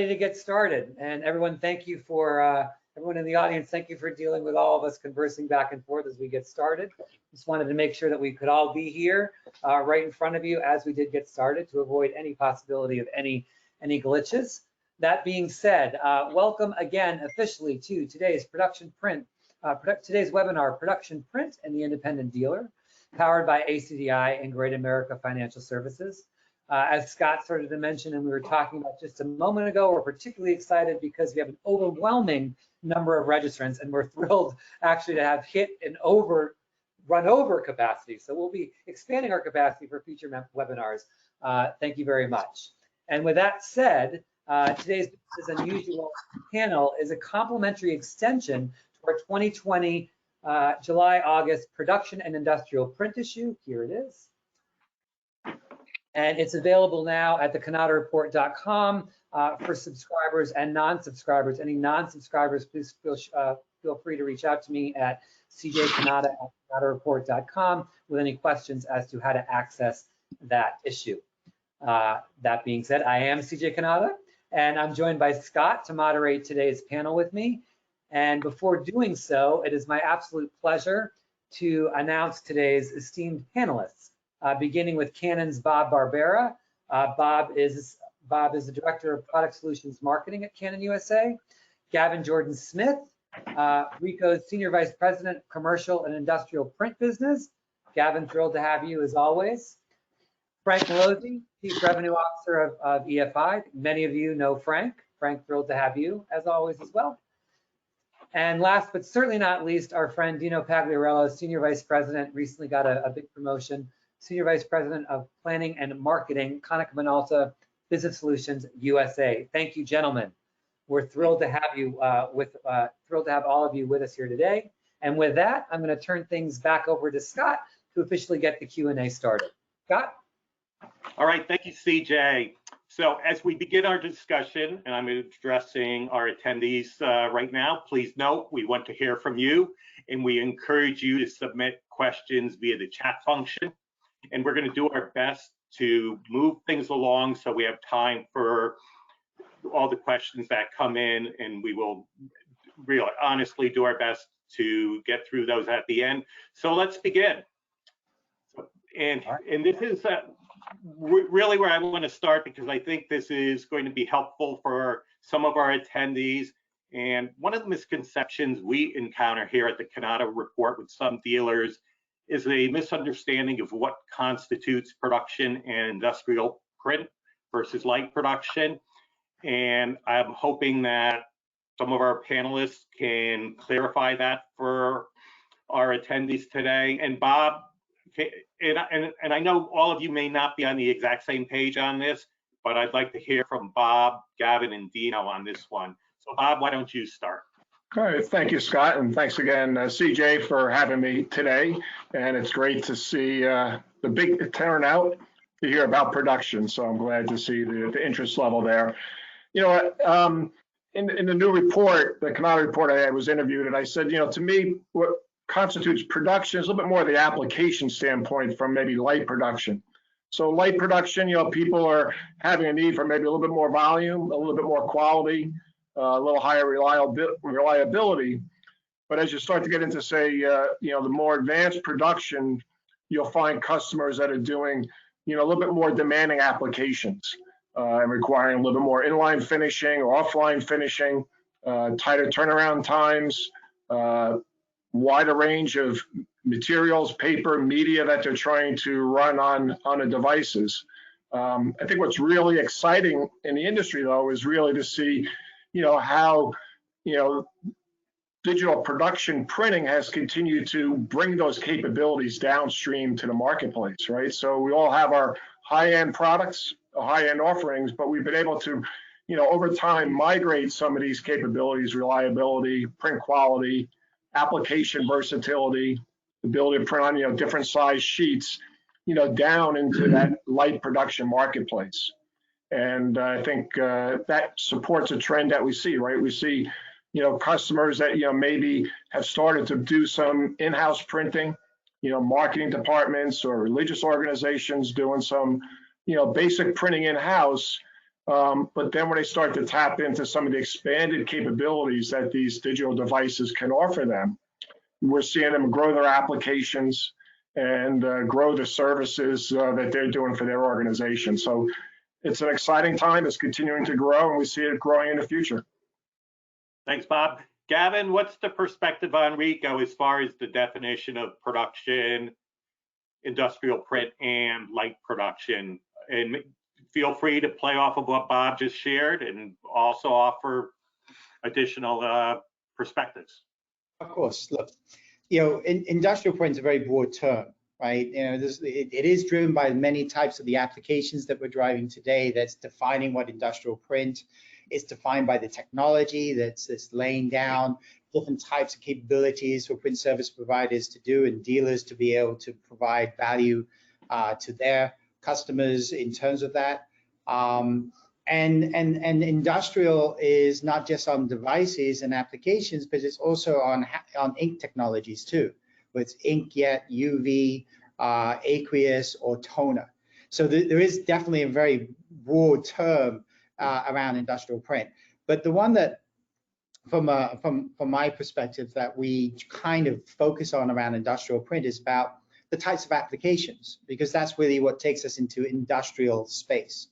To get started, and everyone, thank you for everyone in the audience. Thank you for dealing with all of us conversing back and forth as we get started. Just wanted to make sure that we could all be here right in front of you as we did get started to avoid any possibility of any glitches. That being said, welcome again officially to today's today's webinar, Production Print and the Independent Dealer, powered by ACDI and Great America Financial Services. As Scott started to mention, and we were talking about just a moment ago, we're particularly excited because we have an overwhelming number of registrants, and we're thrilled actually to have hit an run over capacity. So we'll be expanding our capacity for future webinars. Thank you very much. And with that said, today's unusual panel is a complimentary extension to our 2020 July-August production and industrial print issue. Here it is. And it's available now at the CannataReport.com for subscribers and non-subscribers. Any non-subscribers, please feel free to reach out to me at cjcannata@CannataReport.com with any questions as to how to access that issue. That being said, I am CJ Cannata, and I'm joined by Scott to moderate today's panel with me. And before doing so, it is my absolute pleasure to announce today's esteemed panelists. Beginning with Canon's Bob Barbera. Bob is the Director of Product Solutions Marketing at Canon USA. Gavin Jordan-Smith, Ricoh's Senior Vice President, Commercial and Industrial Print Business. Gavin, thrilled to have you as always. Frank Mallozzi, Chief Revenue Officer of EFI. Many of you know Frank. Frank, thrilled to have you as always as well. And last but certainly not least, our friend Dino Pagliarello, Senior Vice President, recently got a big promotion. Senior Vice President of Planning and Marketing, Konica Minolta Business Solutions USA. Thank you, gentlemen. We're thrilled to have you thrilled to have all of you with us here today. And with that, I'm going to turn things back over to Scott to officially get the Q&A started. Scott? All right, thank you, CJ. So as we begin our discussion, and I'm addressing our attendees right now, please note we want to hear from you, and we encourage you to submit questions via the chat function. And we're going to do our best to move things along so we have time for all the questions that come in, and we will really honestly do our best to get through those at the end. So let's begin. And this is really where I want to start, because I think this is going to be helpful for some of our attendees. And one of the misconceptions we encounter here at the Cannata Report with some dealers is a misunderstanding of what constitutes production and industrial print versus light production. And I'm hoping that some of our panelists can clarify that for our attendees today. And Bob, and I know all of you may not be on the exact same page on this, but I'd like to hear from Bob, Gavin, and Dino on this one. So Bob, why don't you start? All right, thank you, Scott, and thanks again, CJ, for having me today. And it's great to see the big turnout to hear about production. So I'm glad to see the interest level there. You know, in the new report, the Cannata report, I was interviewed, and I said, you know, to me, what constitutes production is a little bit more of the application standpoint from maybe light production. So light production, you know, people are having a need for maybe a little bit more volume, a little bit more quality, a little higher reliability. But as you start to get into, say, you know, the more advanced production, you'll find customers that are doing, you know, a little bit more demanding applications and requiring a little bit more inline finishing or offline finishing, tighter turnaround times, wider range of materials, paper, media that they're trying to run on the devices. I think what's really exciting in the industry, though, is really to see, you know, how, you know, digital production printing has continued to bring those capabilities downstream to the marketplace, right? So we all have our high-end products, high-end offerings, but we've been able to, you know, over time migrate some of these capabilities, reliability, print quality, application versatility, ability to print on, you know, different size sheets, you know, down into that light production marketplace. And I think that supports a trend that we see, right? We see, you know, customers that, you know, maybe have started to do some in-house printing, you know, marketing departments or religious organizations doing some, you know, basic printing in-house, But then when they start to tap into some of the expanded capabilities that these digital devices can offer them, we're seeing them grow their applications and grow the services that they're doing for their organization. So it's an exciting time. It's continuing to grow, and we see it growing in the future. Thanks, Bob. Gavin, what's the perspective on Ricoh as far as the definition of production, industrial print, and light production? And feel free to play off of what Bob just shared and also offer additional perspectives. Of course. Look, industrial print is a very broad term, right? It is driven by many types of the applications that we're driving today. That's defining what industrial print is. Defined by the technology that's laying down different types of capabilities for print service providers to do and dealers to be able to provide value to their customers in terms of that. And industrial is not just on devices and applications, but it's also on ink technologies too, with inkjet, UV, aqueous, or toner. So there is definitely a very broad term around industrial print. But the one that, from my perspective, that we kind of focus on around industrial print is about the types of applications, because that's really what takes us into industrial space.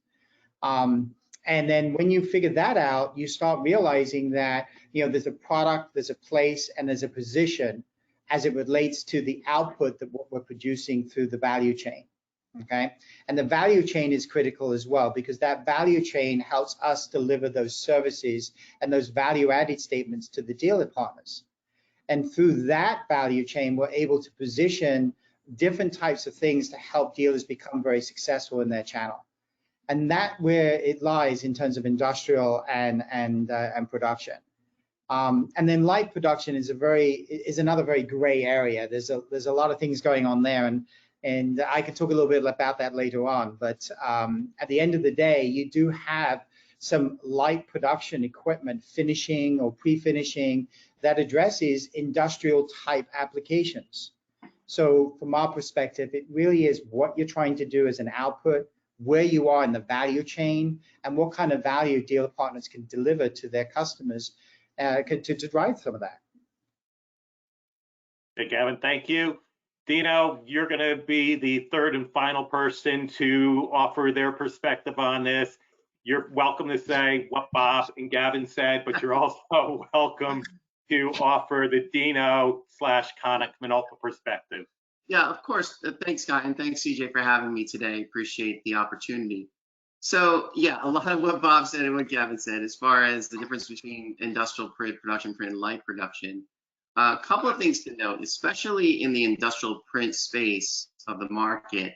And then when you figure that out, you start realizing that there's a product, there's a place, and there's a position as it relates to the output that what we're producing through the value chain. Okay, and the value chain is critical as well, because that value chain helps us deliver those services and those value-added statements to the dealer partners. And through that value chain, we're able to position different types of things to help dealers become very successful in their channel. And that where it lies in terms of industrial and production. And then light production is another very gray area. There's a lot of things going on there, and I could talk a little bit about that later on. But at the end of the day, you do have some light production equipment, finishing or pre-finishing, that addresses industrial type applications. So from our perspective, it really is what you're trying to do as an output, where you are in the value chain, and what kind of value dealer partners can deliver to their customers to drive some of that. Hey, Gavin, thank you. Dino, you're going to be the third and final person to offer their perspective on this. You're welcome to say what Bob and Gavin said, but you're also welcome to offer the Dino/Konica Minolta perspective. Yeah, of course. Thanks, Scott, and thanks, CJ, for having me today. Appreciate the opportunity. So, yeah, a lot of what Bob said and what Gavin said as far as the difference between industrial print, production print, and light production. A couple of things to note, especially in the industrial print space of the market.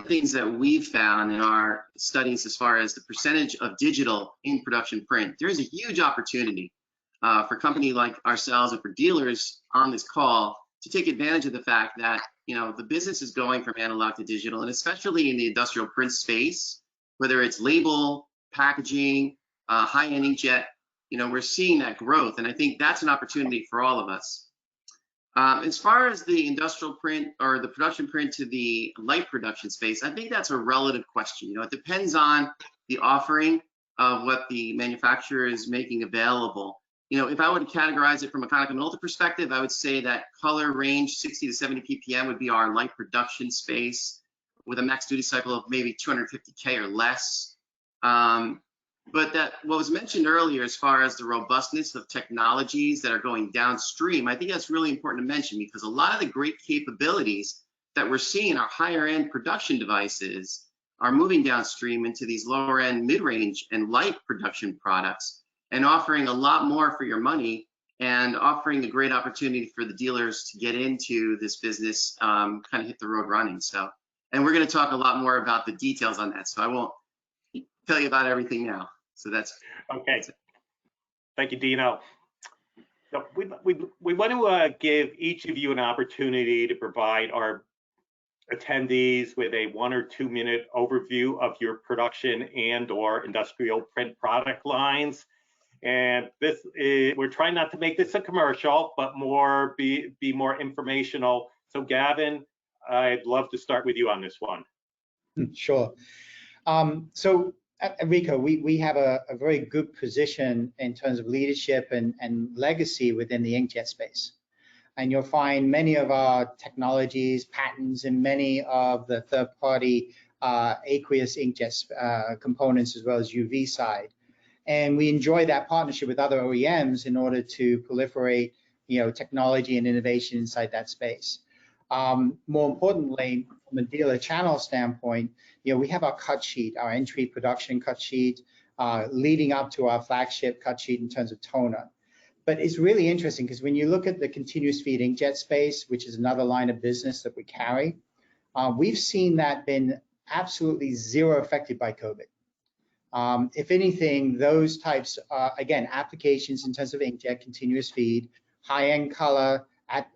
Things that we've found in our studies as far as the percentage of digital in production print, there is a huge opportunity for a company like ourselves and for dealers on this call to take advantage of the fact that the business is going from analog to digital, and especially in the industrial print space, whether it's label, packaging, high-end inkjet, we're seeing that growth, and I think that's an opportunity for all of us. As far as the industrial print or the production print to the light production space, I think that's a relative question. It depends on the offering of what the manufacturer is making available. If I were to categorize it from a Konica Minolta perspective, I would say that color range 60 to 70 ppm would be our light production space with a max duty cycle of maybe 250K or less. But what was mentioned earlier as far as the robustness of technologies that are going downstream, I think that's really important to mention, because a lot of the great capabilities that we're seeing in our higher end production devices are moving downstream into these lower end, mid-range and light production products, and offering a lot more for your money, and offering a great opportunity for the dealers to get into this business, kind of hit the road running. So, and we're going to talk a lot more about the details on that, so I won't tell you about everything now. So that's okay. That's it. Thank you, Dino. So we want to give each of you an opportunity to provide our attendees with a 1 or 2 minute overview of your production and/or industrial print product lines. And this is, we're trying not to make this a commercial, but more be more informational. So Gavin, I'd love to start with you on this one. Sure. So at Ricoh, we have a very good position in terms of leadership and legacy within the inkjet space. And you'll find many of our technologies, patents, and many of the third-party aqueous inkjet components, as well as UV side. And we enjoy that partnership with other OEMs in order to proliferate, technology and innovation inside that space. More importantly, from a dealer channel standpoint, we have our cut sheet, our entry production cut sheet, leading up to our flagship cut sheet in terms of toner. But it's really interesting because when you look at the continuous feed inkjet space, which is another line of business that we carry, we've seen that been absolutely zero affected by COVID. If anything, those types, again, applications in terms of inkjet, continuous feed, high-end color at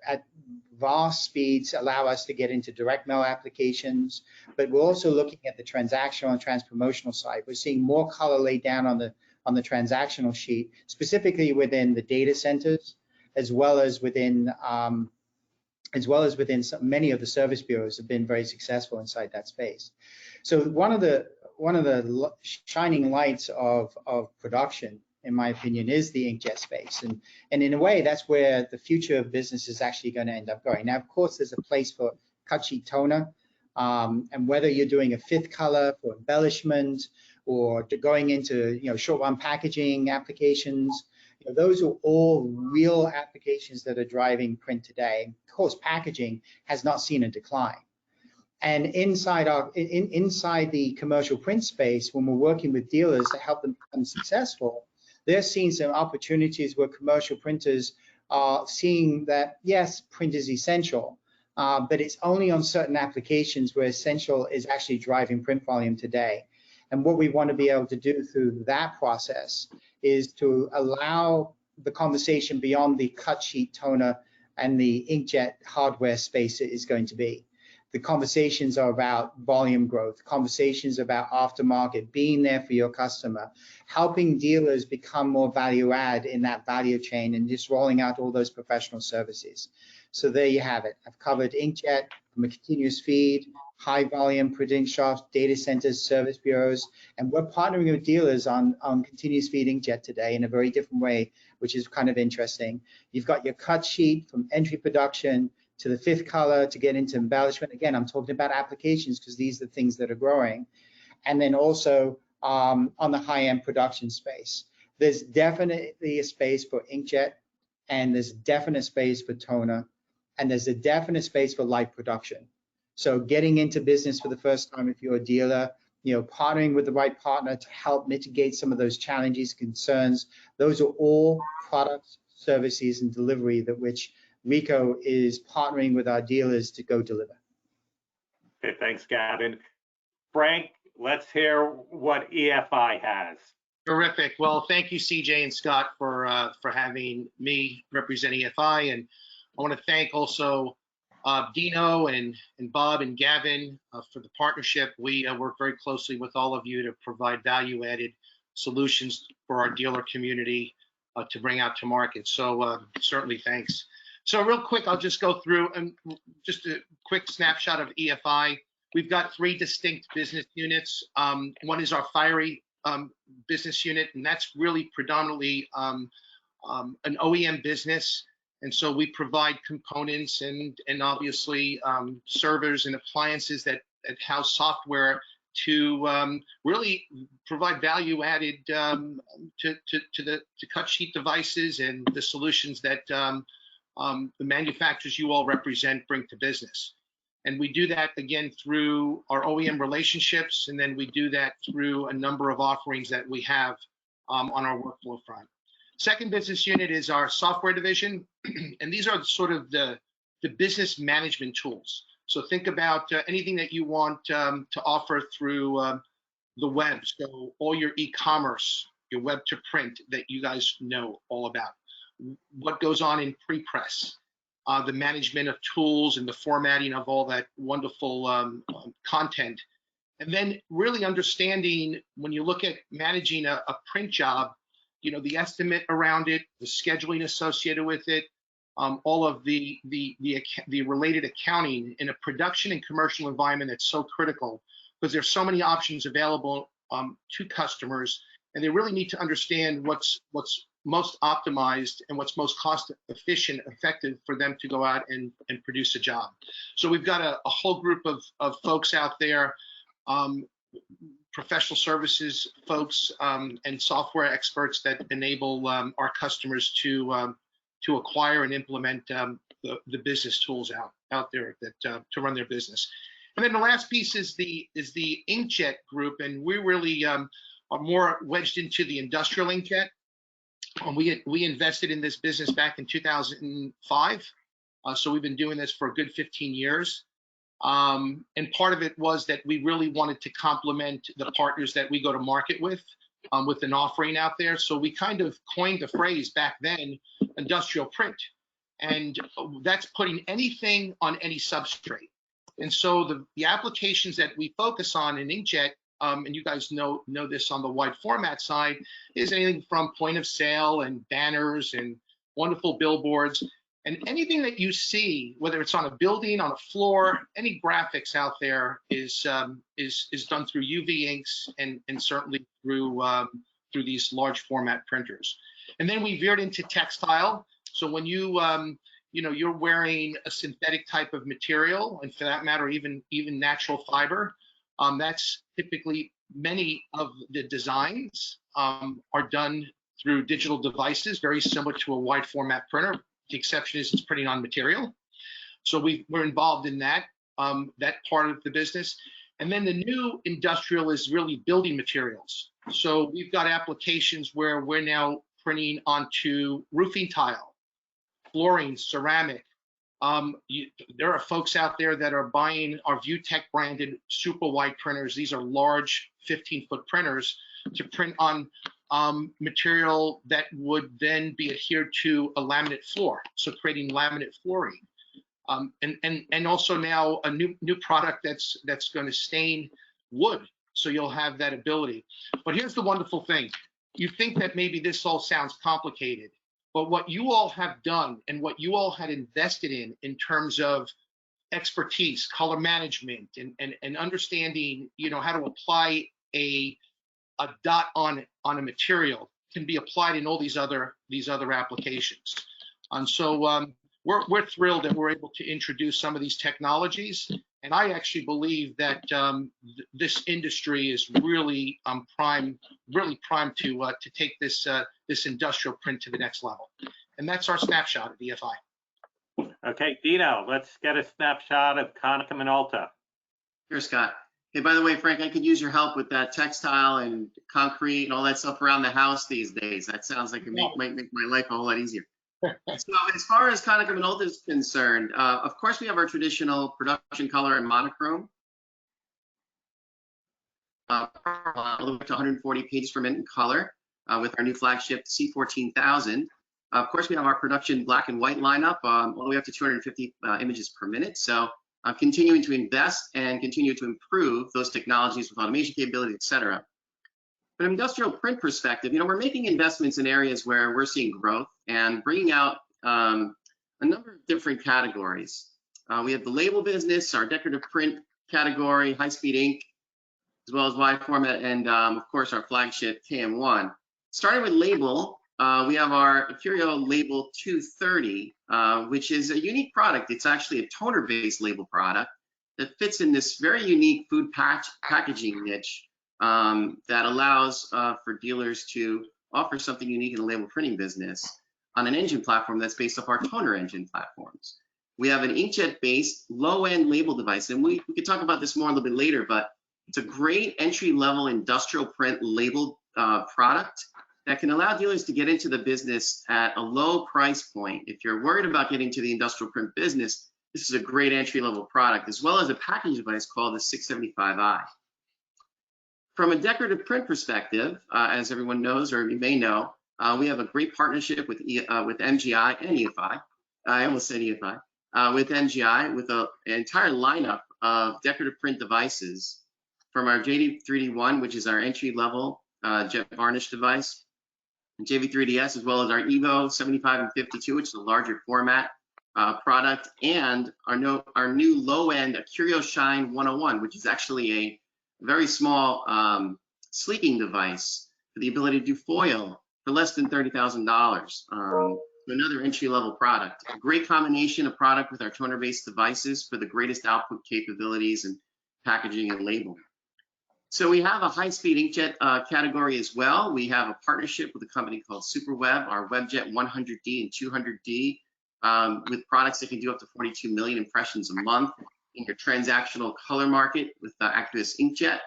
vast speeds allow us to get into direct mail applications, but we're also looking at the transactional and trans-promotional side. We're seeing more color laid down on the transactional sheet, specifically within the data centers, as well as within many of the service bureaus have been very successful inside that space. So one of the shining lights of production, in my opinion, is the inkjet space. And in a way, that's where the future of business is actually going to end up going. Now, of course, there's a place for cut sheet toner, and whether you're doing a fifth color for embellishment or going into short run packaging applications, those are all real applications that are driving print today. Of course, packaging has not seen a decline. And inside the commercial print space, when we're working with dealers to help them become successful, they're seeing some opportunities where commercial printers are seeing that, yes, print is essential, but it's only on certain applications where essential is actually driving print volume today. And what we want to be able to do through that process is to allow the conversation beyond the cut sheet toner and the inkjet hardware space it is going to be. The conversations are about volume growth, conversations about aftermarket, being there for your customer, helping dealers become more value add in that value chain, and just rolling out all those professional services. So there you have it. I've covered inkjet from a continuous feed, high volume printing shops, data centers, service bureaus, and we're partnering with dealers on continuous feed inkjet today in a very different way, which is kind of interesting. You've got your cut sheet from entry production to the fifth color to get into embellishment. Again, I'm talking about applications because these are the things that are growing. And then also on the high-end production space. There's definitely a space for inkjet, and there's definite space for toner, and there's a definite space for light production. So getting into business for the first time if you're a dealer, partnering with the right partner to help mitigate some of those challenges, concerns, those are all products, services, and delivery that which Ricoh is partnering with our dealers to go deliver. Okay, thanks, Gavin. Frank, let's hear what EFI has. Terrific. Well, thank you, CJ and Scott, for having me represent EFI, and I want to thank also Dino and Bob and Gavin for the partnership. We work very closely with all of you to provide value-added solutions for our dealer community to bring out to market. So certainly thanks. So real quick, I'll just go through just a quick snapshot of EFI. We've got 3 distinct business units. One is our fiery business unit, and that's really predominantly an OEM business. And so we provide components and obviously servers and appliances that house software to really provide value added to cut sheet devices and the solutions that the manufacturers you all represent bring to business. And we do that again through our OEM relationships, and then we do that through a number of offerings that we have on our workflow front. Second business unit is our software division, and these are sort of the business management tools. So think about anything that you want to offer through the web. So all your e-commerce, your web to print that you guys know all about. What goes on in pre-press, the management of tools and the formatting of all that wonderful content. And then really understanding when you look at managing a print job, the estimate around it, the scheduling associated with it, all of the related accounting in a production and commercial environment that's so critical. because there's so many options available to customers, and they really need to understand what's most optimized and what's most cost efficient, effective for them to go out and produce a job. So we've got a whole group of folks out there, professional services folks and software experts that enable our customers to acquire and implement the business tools out there that to run their business. And then the last piece is the inkjet group, and we really are more wedged into the industrial inkjet. We invested in this business back in 2005, so we've been doing this for a good 15 years. And part of it was that we really wanted to complement the partners that we go to market with an offering out there. So we kind of coined the phrase back then, industrial print, and that's putting anything on any substrate. And so the applications that we focus on in inkjet, and you guys know this on the wide format side, is anything from point of sale and banners and wonderful billboards, and anything that you see, whether it's on a building, on a floor, any graphics out there is done through UV inks and certainly through these large format printers. And then we veered into textile. So when you're wearing a synthetic type of material, and for that matter, even natural fiber, that's typically many of the designs are done through digital devices, very similar to a wide format printer. The exception is it's printing on material. So we're involved in that part of the business. And then the new industrial is really building materials. So we've got applications where we're now printing onto roofing tile, flooring, ceramic. There are folks out there that are buying our ViewTech branded super wide printers. These are large 15-foot printers to print on material that would then be adhered to a laminate floor, so creating laminate flooring. And also now a new product that's going to stain wood, so you'll have that ability. But here's the wonderful thing. You think that maybe this all sounds complicated, but what you all have done and what you all had invested in terms of expertise, color management, and understanding, how to apply a dot on a material can be applied in all these other applications. And so we're thrilled that we're able to introduce some of these technologies. And I actually believe that this industry is really primed to take this industrial print to the next level. And that's our snapshot of EFI. Okay, Dino, let's get a snapshot of Konica Minolta. Here, Scott. Hey, by the way, Frank, I could use your help with that textile and concrete and all that stuff around the house these days. That sounds like it might make my life a whole lot easier. So as far as Konica Minolta is concerned, of course, we have our traditional production color and monochrome, all the way to 140 pages per minute in color with our new flagship C14000. Of course, we have our production black and white lineup all the way up to 250 images per minute. So continuing to invest and continue to improve those technologies with automation capability, et cetera. From an industrial print perspective, we're making investments in areas where we're seeing growth and bringing out a number of different categories. We have the label business, our decorative print category, high-speed ink, as well as wide format, and of course our flagship KM1. Starting with label, we have our Curio Label 230, which is a unique product. It's actually a toner-based label product that fits in this very unique food packaging niche that allows for dealers to offer something unique in the label printing business on an engine platform that's based off our toner engine platforms. We have an inkjet-based low-end label device, and we could talk about this more a little bit later, but it's a great entry-level industrial print label product that can allow dealers to get into the business at a low price point. If you're worried about getting to the industrial print business, this is a great entry-level product, as well as a packaging device called the 675i. From a decorative print perspective, as everyone knows, or you may know, we have a great partnership with MGI and EFI. I almost said EFI. With MGI, with an entire lineup of decorative print devices, from our JV3D1, which is our entry-level jet varnish device, JV3DS, as well as our Evo 75 and 52, which is a larger format product, and our new low-end Curio Shine 101, which is actually very small sleeping device for the ability to do foil for less than $30,000. Another entry-level product. A great combination of product with our toner-based devices for the greatest output capabilities and packaging and labeling. So we have a high-speed inkjet category as well. We have a partnership with a company called SuperWeb, our WebJet 100D and 200D, with products that can do up to 42 million impressions a month in your transactional color market with the Activus inkjet,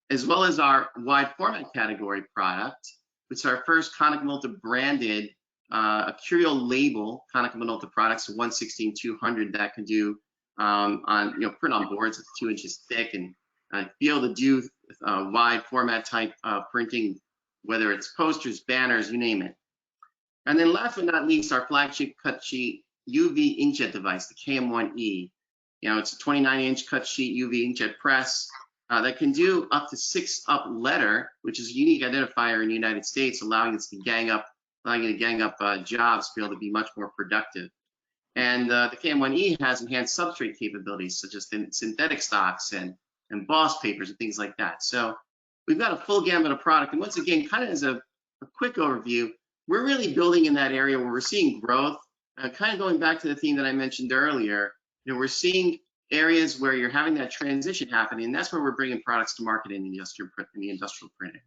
as well as our wide format category product, which is our first Konica Minolta branded a Curial label Konica Minolta products, 116-200 that can do print on boards that's 2 inches thick and be able to do wide format type printing, whether it's posters, banners, you name it. And then last but not least, our flagship cut sheet UV inkjet device, the KM1E. It's a 29-inch cut sheet UV inkjet press that can do up to 6-up letter, which is a unique identifier in the United States, allowing us to gang up jobs to be able to be much more productive. And the KM1E has enhanced substrate capabilities such as synthetic stocks and embossed papers and things like that. So we've got a full gamut of product. And once again, kind of as a quick overview, we're really building in that area where we're seeing growth. Kind of going back to the theme that I mentioned earlier, we're seeing areas where you're having that transition happening, and that's where we're bringing products to market in the industrial print area.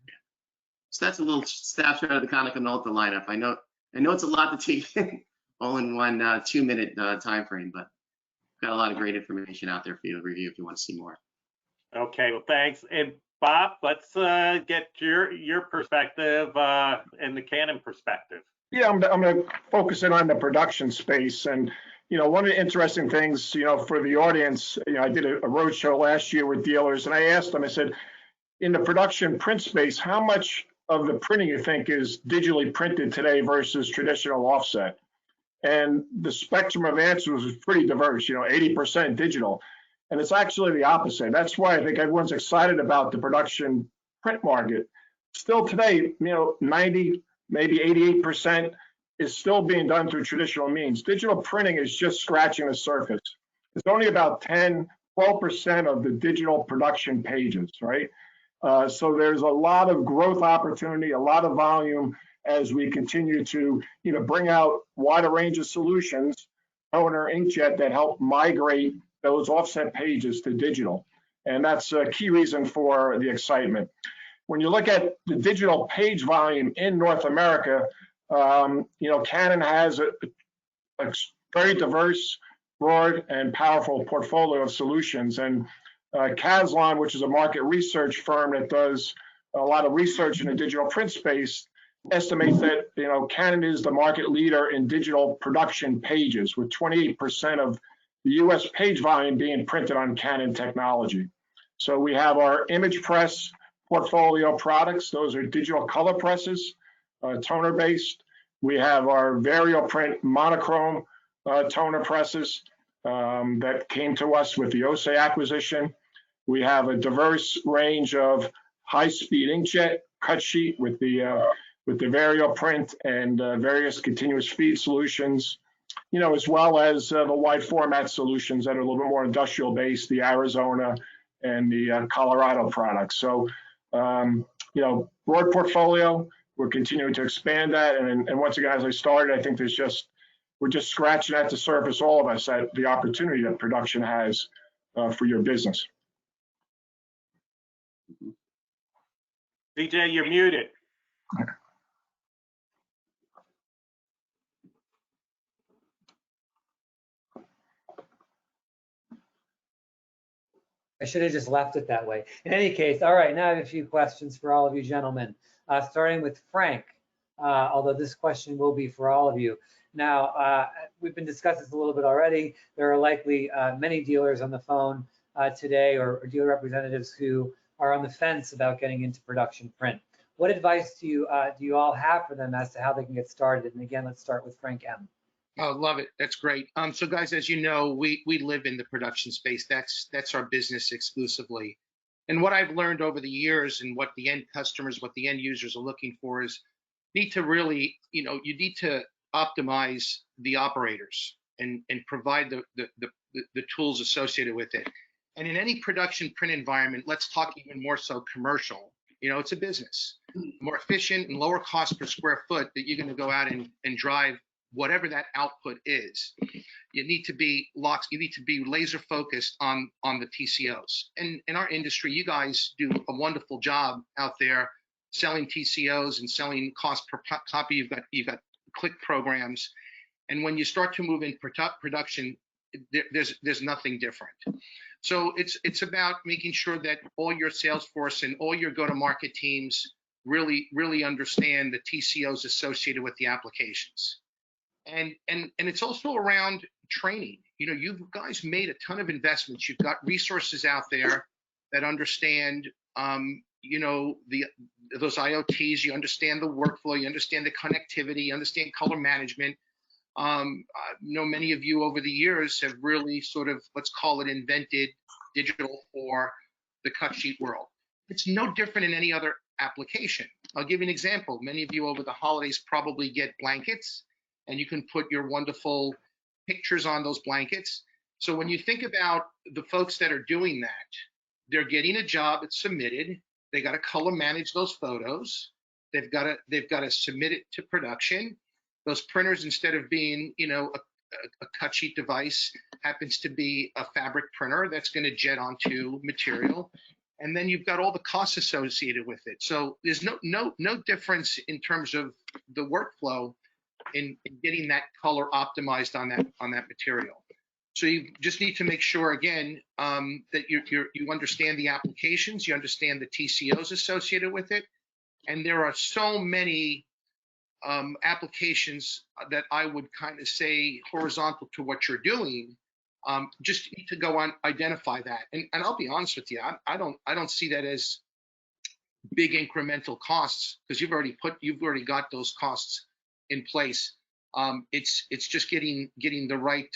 So that's a little snapshot of the Konica Minolta lineup. I know it's a lot to take all in one 2-minute time frame, but got a lot of great information out there for you to review if you want to see more. Okay, well, thanks. And Bob, let's get your perspective and the Canon perspective. Yeah, I'm going to focus in on the production space. And, one of the interesting things, for the audience, I did a roadshow last year with dealers, and I asked them, I said, in the production print space, how much of the printing you think is digitally printed today versus traditional offset? And the spectrum of answers was pretty diverse, 80% digital. And it's actually the opposite. That's why I think everyone's excited about the production print market. Still today, 90, maybe 88% is still being done through traditional means. Digital printing is just scratching the surface. It's only about 10, 12% of the digital production pages, right? So there's a lot of growth opportunity, a lot of volume as we continue to, bring out wider range of solutions, toner, inkjet that help migrate those offset pages to digital. And that's a key reason for the excitement. When you look at the digital page volume in North America, Canon has a very diverse, broad, and powerful portfolio of solutions. And Caslon, which is a market research firm that does a lot of research in the digital print space, estimates that Canon is the market leader in digital production pages, with 28% of the U.S. page volume being printed on Canon technology. So we have our image press portfolio products. Those are digital color presses, toner based. We have our VarioPrint monochrome toner presses that came to us with the OSE acquisition. We have a diverse range of high-speed inkjet cut sheet with the VarioPrint and various continuous feed solutions, as well as the wide format solutions that are a little bit more industrial based, the Arizona and the Colorado products. So, broad portfolio. We're continuing to expand that. And once again, as I started, I think we're just scratching at the surface, all of us, at the opportunity that production has for your business. CJ, you're muted. I should have just left it that way. In any case, all right, now I have a few questions for all of you gentlemen, starting with Frank, although this question will be for all of you. Now, we've been discussing this a little bit already. There are likely many dealers on the phone today or dealer representatives who are on the fence about getting into production print. What advice do you all have for them as to how they can get started? And again, let's start with Frank M. Oh, love it. That's great. So guys, as you know, we live in the production space. That's our business exclusively. And what I've learned over the years and what the end customers, what the end users are looking for is need to really, you need to optimize the operators and provide the tools associated with it. And in any production print environment, let's talk even more so commercial, it's a business. More efficient and lower cost per square foot that you're going to go out and drive whatever that output is. You need to be laser focused on the TCOs. And in our industry, you guys do a wonderful job out there selling TCOs and selling cost per copy. You've got click programs. And when you start to move in production, there's nothing different. So it's about making sure that all your sales force and all your go-to-market teams really understand the TCOs associated with the applications. And it's also around training. You guys made a ton of investments. You've got resources out there that understand, those IoTs. You understand the workflow. You understand the connectivity. You understand color management. Many of you over the years have really sort of, let's call it, invented digital for the cut sheet world. It's no different in any other application. I'll give you an example. Many of you over the holidays probably get blankets, and you can put your wonderful pictures on those blankets. So when you think about the folks that are doing that, they're getting a job, it's submitted, they got to color manage those photos, they've got to submit it to production. Those printers, instead of being, a cut sheet device, happens to be a fabric printer that's going to jet onto material. And then you've got all the costs associated with it. So there's no difference in terms of the workflow in getting that color optimized on that material. So you just need to make sure, again, that you understand the applications, you understand the TCOs associated with it. And there are so many applications that I would kind of say horizontal to what you're doing. Just need to go on, identify that. And I'll be honest with you, I don't see that as big incremental costs, because you've already got those costs in place. It's just getting the right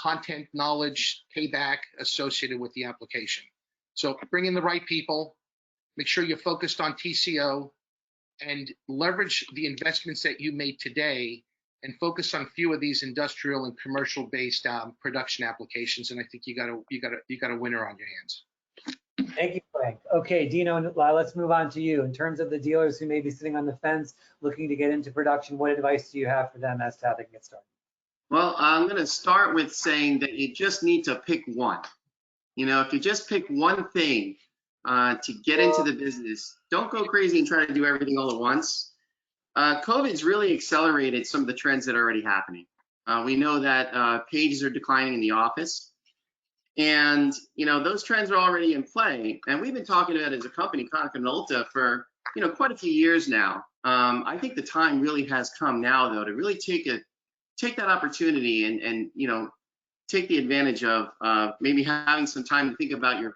content, knowledge, payback associated with the application. So bring in the right people, make sure you're focused on TCO, and leverage the investments that you made today and focus on a few of these industrial and commercial based production applications. And I think you got a winner on your hands. Thank you, Frank. Okay, Dino, let's move on to you. In terms of the dealers who may be sitting on the fence looking to get into production, what advice do you have for them as to how they can get started? Well, I'm going to start with saying that you just need to pick one. If you just pick one thing to get into the business, don't go crazy and try to do everything all at once. COVID's really accelerated some of the trends that are already happening. We know that pages are declining in the office, and those trends are already in play. And we've been talking about it as a company, Konica Minolta, for quite a few years now. I think the time really has come now, though, to really take that opportunity and take the advantage of maybe having some time to think about your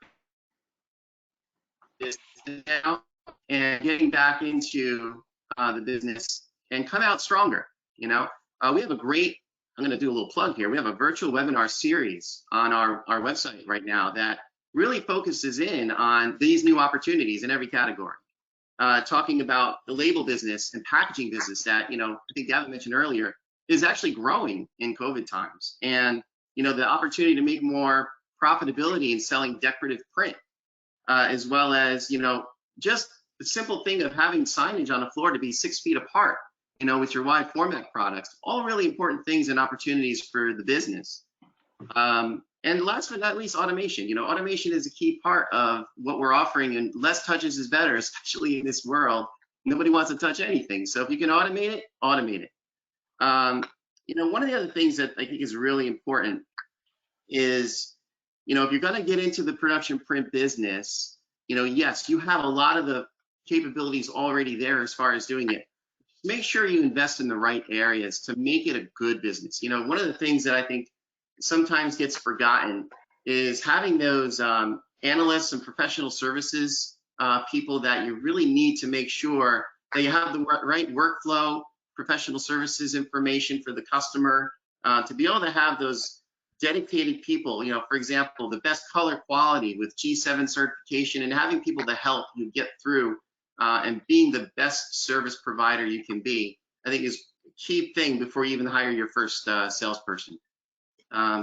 business now and getting back into the business and come out stronger. We have a great, I'm going to do a little plug here. We have a virtual webinar series on our website right now that really focuses in on these new opportunities in every category. Talking about the label business and packaging business that, I think Gavin mentioned earlier, is actually growing in COVID times. And, the opportunity to make more profitability in selling decorative print, as well as, just the simple thing of having signage on the floor to be 6 feet apart, with your wide format products, all really important things and opportunities for the business. And last but not least, automation. Automation is a key part of what we're offering, and less touches is better, especially in this world. Nobody wants to touch anything. So if you can automate it, automate it. One of the other things that I think is really important is, if you're going to get into the production print business, yes, you have a lot of the capabilities already there as far as doing it. Make sure you invest in the right areas to make it a good business. One of the things that I think sometimes gets forgotten is having those analysts and professional services people that you really need to make sure that you have the right workflow, professional services information for the customer, to be able to have those dedicated people, for example, the best color quality with G7 certification, and having people to help you get through and being the best service provider you can be, I think is a key thing before you even hire your first salesperson.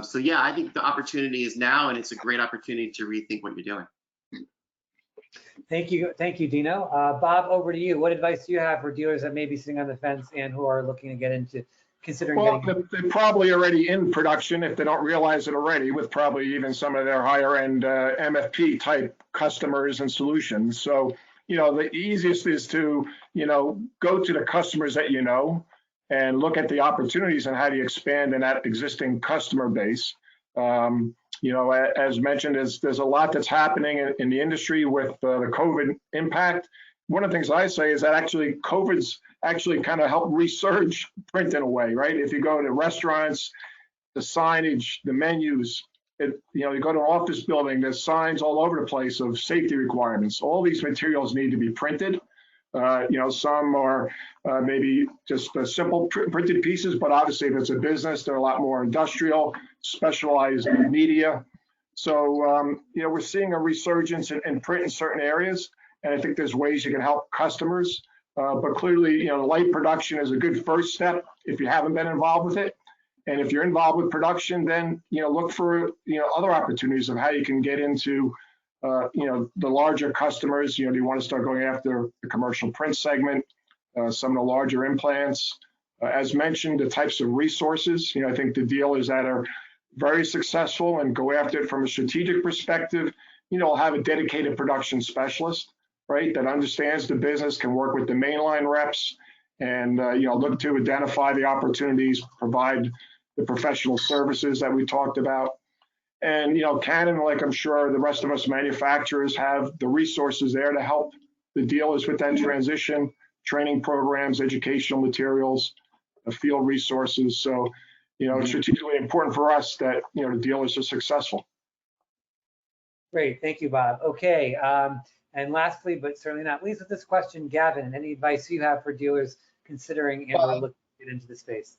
So yeah, I think the opportunity is now, and it's a great opportunity to rethink what you're doing. Thank you, Dino. Bob, over to you. What advice do you have for dealers that may be sitting on the fence and who are looking to get into considering Well, getting? they're probably already in production if they don't realize it already, with probably even some of their higher end MFP type customers and solutions. So, the easiest is to, go to the customers that and look at the opportunities and how do you expand in that existing customer base. As mentioned, there's a lot that's happening in the industry with the COVID impact. One of the things I say is that actually COVID's actually kind of helped resurge print in a way, right? If you go to restaurants, the signage, the menus, you go to an office building, there's signs all over the place of safety requirements. All these materials need to be printed. Some are maybe just simple printed pieces, but obviously if it's a business, they're a lot more industrial, specialized media. So, we're seeing a resurgence in print in certain areas, and I think there's ways you can help customers. But clearly, light production is a good first step if you haven't been involved with it. And if you're involved with production, then, look for, other opportunities of how you can get into the larger customers. Do you want to start going after the commercial print segment, some of the larger implants? As mentioned, the types of resources, I think the dealers that are very successful and go after it from a strategic perspective, have a dedicated production specialist, right, that understands the business, can work with the mainline reps and, look to identify the opportunities, provide the professional services that we talked about. And, Canon, like I'm sure the rest of us manufacturers, have the resources there to help the dealers with that transition, training programs, educational materials, field resources. So, it's strategically important for us that, the dealers are successful. Great, thank you, Bob. Okay, and lastly, but certainly not least with this question, Gavin, any advice you have for dealers considering and or looking to get into the space?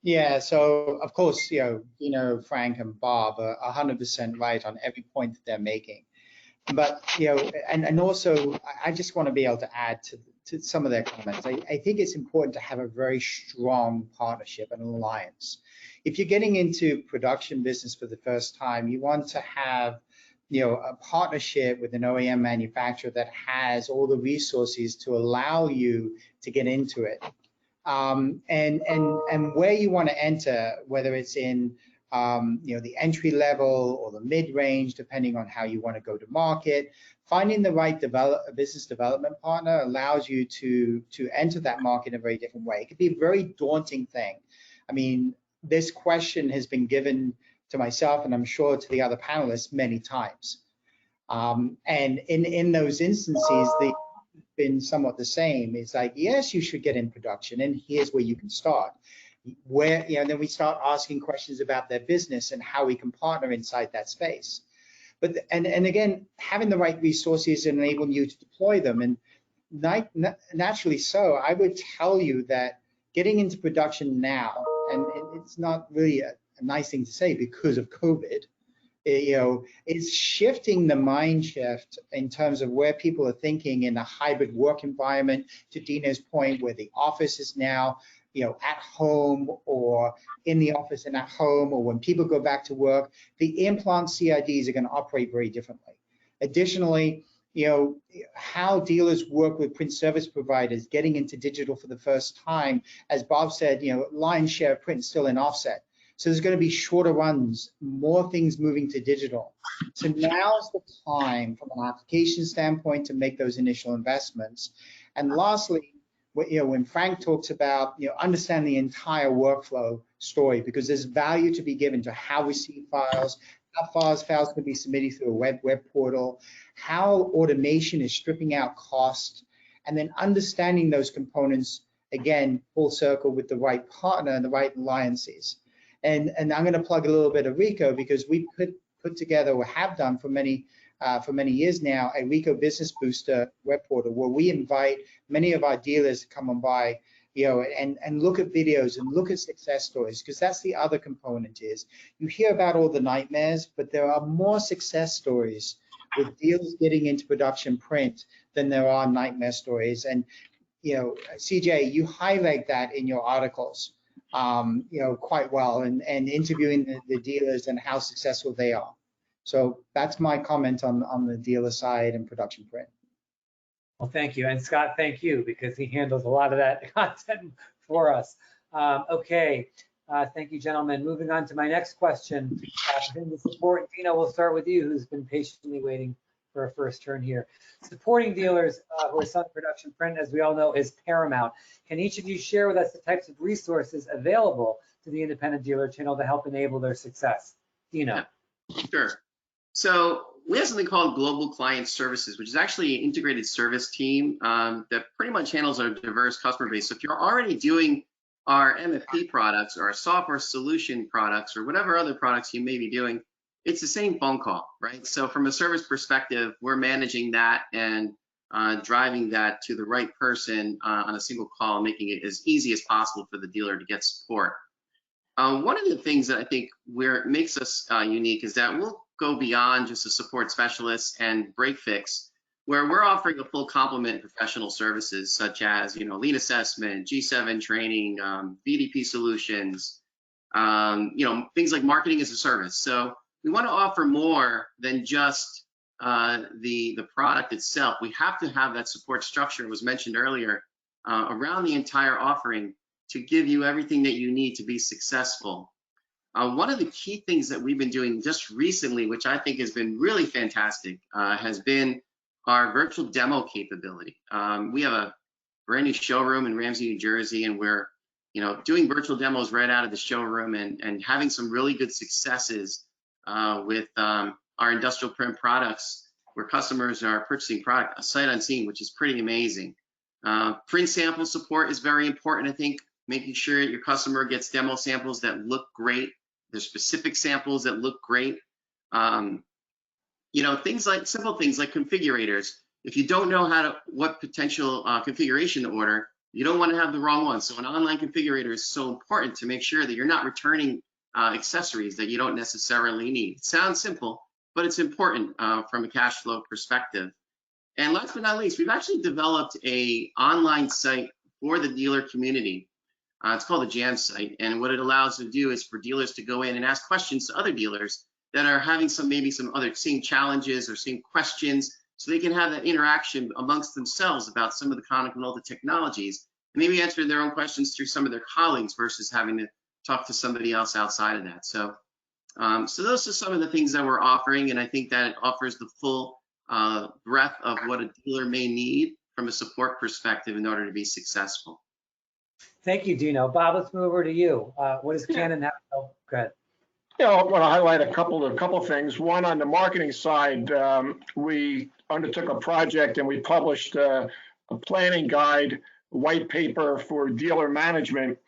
Yeah, so of course, Frank and Bob are 100% right on every point that they're making. But, and also, I just want to be able to add to some of their comments. I think it's important to have a very strong partnership and alliance. If you're getting into production business for the first time, you want to have, a partnership with an OEM manufacturer that has all the resources to allow you to get into it. And where you want to enter, whether it's in the entry level or the mid-range, depending on how you want to go to market, finding the right business development partner allows you to enter that market in a very different way. It could be a very daunting thing. I mean, this question has been given to myself, and I'm sure to the other panelists, many times. And in those instances, they've been somewhat the same. It's like, yes, you should get in production, and here's where you can start. Where, then we start asking questions about their business and how we can partner inside that space. But, and again, having the right resources and enabling you to deploy them. And naturally so, I would tell you that getting into production now, and it's not really a nice thing to say because of COVID, it's shifting the mind shift in terms of where people are thinking in a hybrid work environment, to Dino's point, where the office is now, at home or in the office and at home, or when people go back to work, the implant CIDs are going to operate very differently. Additionally, how dealers work with print service providers, getting into digital for the first time, as Bob said, lion's share of print is still in offset. So there's going to be shorter runs, more things moving to digital. So now's the time from an application standpoint to make those initial investments. And lastly, when Frank talks about, understand the entire workflow story, because there's value to be given to how we see files, how files can be submitted through a web portal, how automation is stripping out cost, and then understanding those components, again, full circle with the right partner and the right alliances. And I'm going to plug a little bit of Ricoh, because we put together, or have done for many years now, a Ricoh Business Booster web portal where we invite many of our dealers to come on by, and look at videos and look at success stories, because that's the other component. Is you hear about all the nightmares, but there are more success stories with dealers getting into production print than there are nightmare stories. And CJ, you highlight that in your articles. quite well, and interviewing the dealers and how successful they are. So that's my comment on the dealer side and production print. Well, thank you. And Scott, thank you, because he handles a lot of that content for us. Okay, thank you, gentlemen. Moving on to my next question. The support, Dino, we'll start with you, who's been patiently waiting for a first turn here. Supporting dealers who are selling production print, as we all know, is paramount. Can each of you share with us the types of resources available to the independent dealer channel to help enable their success? Dino. Yeah, sure. So we have something called Global Client Services, which is actually an integrated service team that pretty much handles our diverse customer base. So if you're already doing our MFP products or our software solution products or whatever other products you may be doing, it's the same phone call, right? So from a service perspective, we're managing that and driving that to the right person on a single call, making it as easy as possible for the dealer to get support. One of the things that I think makes us unique is that we'll go beyond just a support specialist and break fix, where we're offering a full complement of professional services such as, lean assessment, G7 training, VDP solutions, things like marketing as a service. So we want to offer more than just the product itself. We have to have that support structure, was mentioned earlier, around the entire offering to give you everything that you need to be successful. One of the key things that we've been doing just recently, which I think has been really fantastic, has been our virtual demo capability. We have a brand new showroom in Ramsey, New Jersey, and we're doing virtual demos right out of the showroom and having some really good successes with our industrial print products, where customers are purchasing product sight unseen, which is pretty amazing. Print sample support is very important, I think, making sure your customer gets demo samples that look great. There's specific samples that look great. Things like simple things like configurators. If you don't know what potential configuration to order, you don't want to have the wrong one. So an online configurator is so important to make sure that you're not returning accessories that you don't necessarily need. It sounds simple, but it's important from a cash flow perspective. And last but not least, we've actually developed an online site for the dealer community. It's called the Jam site, and what it allows to do is for dealers to go in and ask questions to other dealers that are having some other same challenges or same questions, so they can have that interaction amongst themselves about some of the Konica Minolta technologies, and maybe answer their own questions through some of their colleagues versus having to talk to somebody else outside of that. So, so those are some of the things that we're offering, and I think that it offers the full breadth of what a dealer may need from a support perspective in order to be successful. Thank you, Dino. Bob, let's move over to you. What does Canon have? Oh, go ahead. I want to highlight a couple things. One, on the marketing side, we undertook a project and we published a planning guide, white paper for dealer management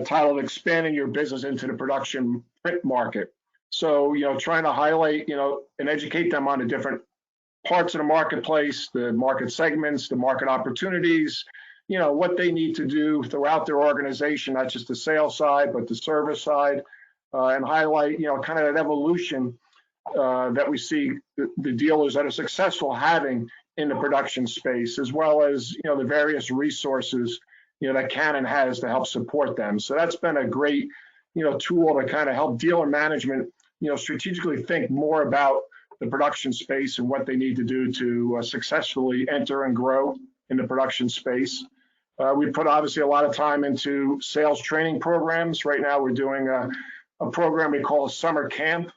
titled "Expanding Your Business into the Production Print Market." So, trying to highlight, and educate them on the different parts of the marketplace, the market segments, the market opportunities, what they need to do throughout their organization, not just the sales side, but the service side, and highlight, kind of that evolution that we see the dealers that are successful having in the production space, as well as, the various resources, that Canon has to help support them. So that's been a great, tool to kind of help dealer management, strategically think more about the production space and what they need to do to successfully enter and grow in the production space. We put obviously a lot of time into sales training programs. Right now we're doing a program we call a summer camp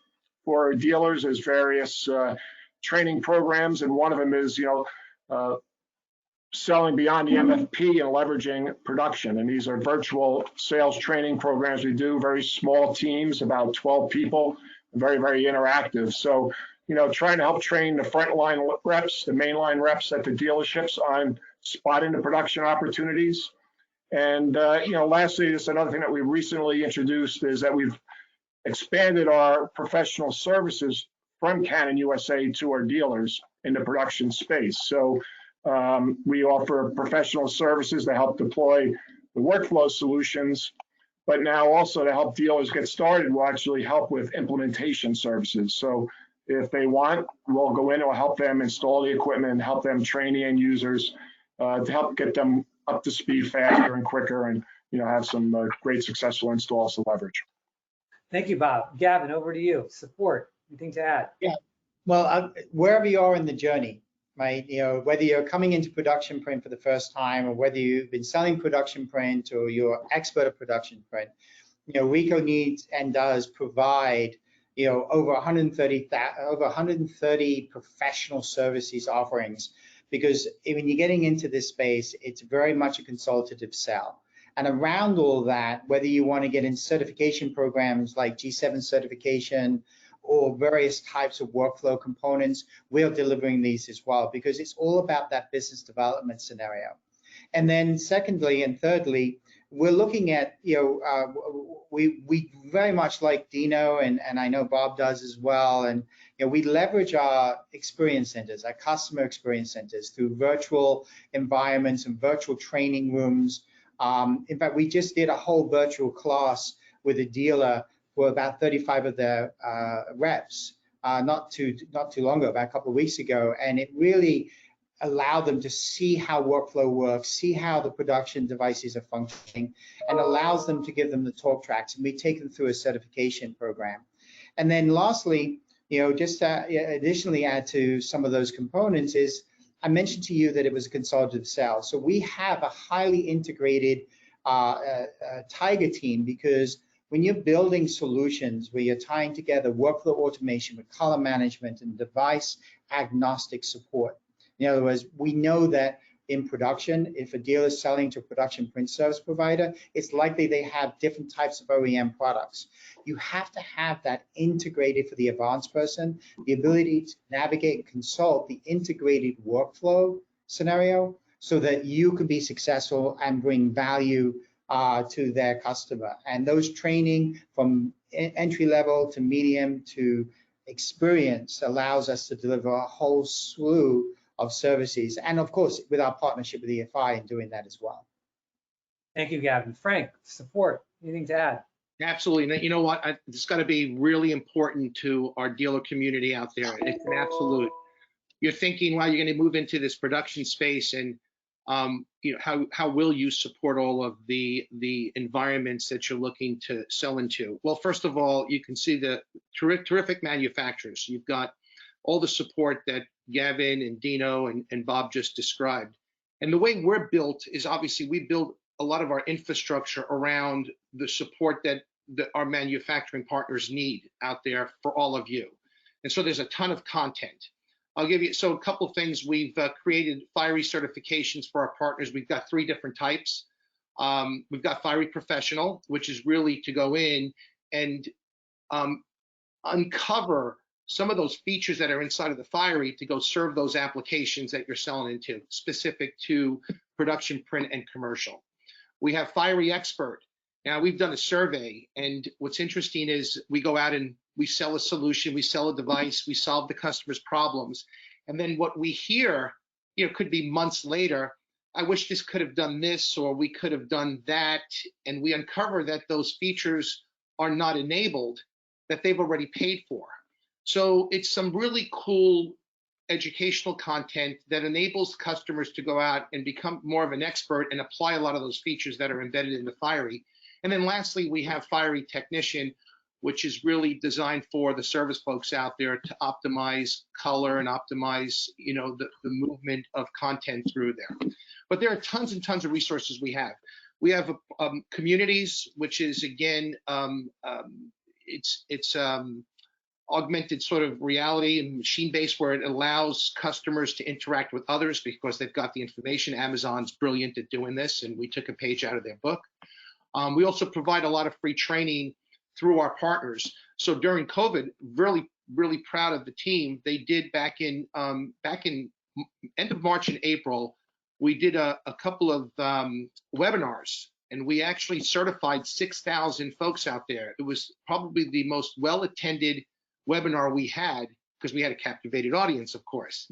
for our dealers. There's various training programs, and one of them is, selling beyond the MFP and leveraging production. And these are virtual sales training programs we do, very small teams, about 12 people, very, very interactive. So, trying to help train the frontline reps, the mainline reps at the dealerships on spotting the production opportunities. And, lastly, just another thing that we recently introduced is that we've expanded our professional services from Canon USA to our dealers in the production space. So we offer professional services to help deploy the workflow solutions, but now also to help dealers get started, we'll actually help with implementation services. So if they want, we'll go in and we'll help them install the equipment and help them train the end users to help get them up to speed faster and quicker and have some great successful installs to leverage. Thank you, Bob. Gavin, over to you. Support. Anything to add? Yeah. Well, wherever you are in the journey, right? Whether you're coming into production print for the first time, or whether you've been selling production print, or you're expert at production print, Ricoh needs and does provide, over 130 professional services offerings, because when you're getting into this space, it's very much a consultative sell. And around all that, whether you want to get in certification programs like G7 certification or various types of workflow components, we're delivering these as well, because it's all about that business development scenario. And then secondly and thirdly, we're looking at, we very much like Dino, and I know Bob does as well, and we leverage our experience centers, our customer experience centers, through virtual environments and virtual training rooms. In fact, we just did a whole virtual class with a dealer for about 35 of their reps not too long ago, about a couple of weeks ago, and it really allowed them to see how workflow works, see how the production devices are functioning, and allows them to give them the talk tracks, and we take them through a certification program. And then lastly, just to additionally add to some of those components is, I mentioned to you that it was a consultative sale. So we have a highly integrated Tiger team, because when you're building solutions where you're tying together workflow automation with color management and device agnostic support. In other words, we know that in production, if a dealer is selling to a production print service provider, it's likely they have different types of OEM products. You have to have that integrated for the advanced person, the ability to navigate and consult the integrated workflow scenario, so that you can be successful and bring value to their customer. And those training from entry level to medium to experience allows us to deliver a whole slew of services, and of course with our partnership with EFI in doing that as well. Thank you, Gavin. Frank, support. Anything to add? Absolutely. You know what? It's got to be really important to our dealer community out there. It's an absolute. You're thinking, wow, you're going to move into this production space, and how will you support all of the environments that you're looking to sell into? Well, first of all, you can see the terrific manufacturers. You've got all the support that Gavin and Dino and Bob just described. And the way we're built is, obviously we build a lot of our infrastructure around the support that our manufacturing partners need out there for all of you. And so there's a ton of content. I'll give you, so a couple of things. We've created Fiery certifications for our partners. We've got 3 different types. We've got Fiery Professional, which is really to go in and uncover some of those features that are inside of the Fiery to go serve those applications that you're selling into, specific to production, print, and commercial. We have Fiery Expert. Now, we've done a survey, and what's interesting is we go out and we sell a solution, we sell a device, we solve the customer's problems, and then what we hear, could be months later, I wish this could have done this, or we could have done that, and we uncover that those features are not enabled, that they've already paid for. So it's some really cool educational content that enables customers to go out and become more of an expert and apply a lot of those features that are embedded in the Fiery. And then lastly, we have Fiery Technician, which is really designed for the service folks out there to optimize color and optimize, the movement of content through there. But there are tons and tons of resources we have. We have communities, which is, again, it's augmented sort of reality and machine-based, where it allows customers to interact with others because they've got the information. Amazon's brilliant at doing this, and we took a page out of their book. We also provide a lot of free training through our partners. So during COVID, really, really proud of the team. They did back in end of March and April, we did a couple of webinars, and we actually certified 6,000 folks out there. It was probably the most well-attended webinar we had, because we had a captivated audience, of course.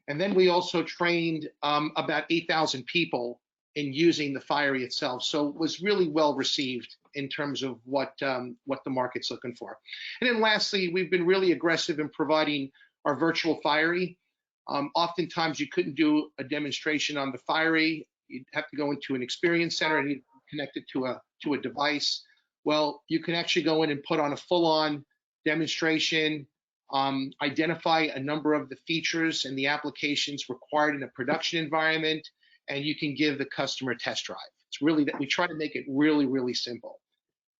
And then we also trained about 8,000 people in using the Fiery itself. So it was really well received in terms of what the market's looking for. And then lastly, we've been really aggressive in providing our virtual Fiery. Oftentimes you couldn't do a demonstration on the Fiery. You'd have to go into an experience center and you'd connected to a device. Well, you can actually go in and put on a full-on demonstration, identify a number of the features and the applications required in a production environment, and you can give the customer a test drive. It's really that we try to make it really, really simple.